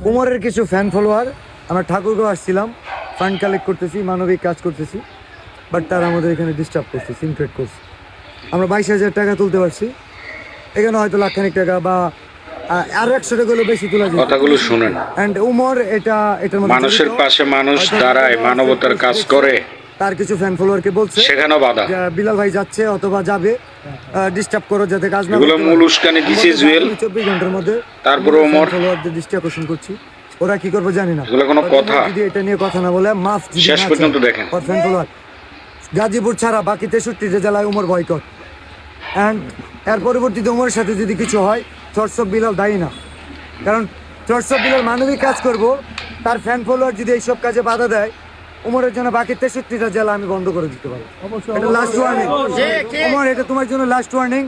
উমরের কিছু fan follower, আমরা ঠাকুরগাঁও আসছিলাম, ফান্ড কালেক্ট করতেছি, মানবিক কাজ করতেছি, বাট তারা আমাদের এখানে ডিস্টার্ব করছে, সিনক্রেট করছে। আমরা 22,000 টাকা তুলতে পারছি, এখানে হয়তো লাখখানিক টাকা বা আর 100 টাকা হলেও বেশি তোলা যায়। কথাগুলো শুনেন, অ্যান্ড উমর এটার মধ্যে মানুষের জড়িত। পাশে মানুষ হয়তো দাঁড়ায়, মানবতার কাজ করে, তার কিছু ফ্যান ফলোয়ারকে বলছে সেখানেও বাধা। যে বিলাল ভাই যাচ্ছে অথবা যাবে, ডিস্টার্ব করো যাতে কাজ না এগুলো করতে মূল পারে। উস্কানি দিছে জুয়েল। 24 ঘন্টার মধ্যে তারপরে ওমর ফলোয়ারদের দৃষ্টি আকর্ষণ করছি, ওরা কি করবে জানি না। এগুলো কোনো কথা? যদি এটা নিয়ে কথা না বলে মাফ যদি শেষ না পর্যন্ত চায়, দেখেন। ওর ফ্যান ফলোয়ার গাজীপুর ছাড়া বাকি 63 জেলায় উমর বয়কট। অ্যান্ড এর পরবর্তীতে উমরের সাথে যদি কিছু হয়, চর্চ অফ বিলাল দায়ী না, কারণ চর্চ অফ বিলাল মানবিক কাজ করব, তার ফ্যান ফলোয়ার যদি এইসব কাজে বাধা দেয়, উমরের জন্য বাকি 63টা জেলা আমি বন্ধ করে দিতে পারি। এটা লাস্ট ওয়ার্নিং উমর, এটা তোমার জন্য লাস্ট ওয়ার্নিং।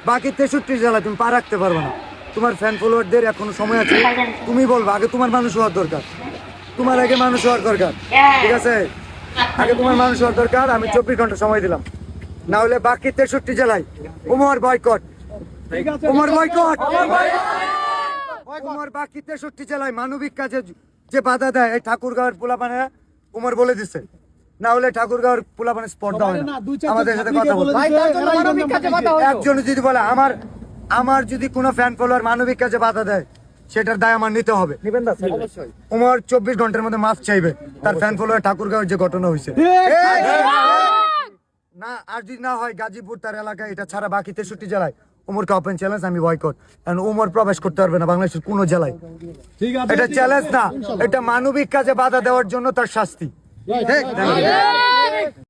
বাকি 63 জেলা তুমি পা রাখতে পারবে না। তোমার ফ্যান ফলোয়ারদের এখনো সময় আছে, তুমি বলবো আগে তোমার মানুষ হওয়ার দরকার, তোমার আগে মানুষ হওয়ার দরকার, ঠিক আছে? আগে তোমার মানুষ হওয়ার দরকার। আমি 24 ঘন্টা সময় দিলাম, না হলে বাকি 63 জেলায় উমর বয়কট, উমর বয়কট, উমর বাকি 63 জেলায় মানবিক কাজে যে বাধা দেয়, এই ঠাকুরগাঁওয়ের পোলাপানে উমর বলে দিচ্ছে, না হলে ঠাকুরগাঁওয়ের পোলাপানে স্পর্ধা হয় না আমাদের সাথে কথা বলতে। একজন যদি বলে আমার যদি কোনো ফ্যান ফলোয়ার মানবিক কাজে বাধা দেয়, সেটার দায় আমার নিতে হবে। উমর 24 ঘন্টার মধ্যে মাফ চাইবে, তার ফ্যান ফলোয়ার ঠাকুরগাঁওয়ের যে ঘটনা হয়েছে না, আর যদি না হয় গাজীপুর তার এলাকায়, এটা ছাড়া বাকি 63 জেলায় উমরকে ওপেন চ্যালেঞ্জ, আমি বয়কট। কারণ উমর প্রবেশ করতে পারবে না বাংলাদেশের কোনো জেলায়। এটা চ্যালেঞ্জ না, এটা মানবিক কাজে বাধা দেওয়ার জন্য তার শাস্তি। ঠিক।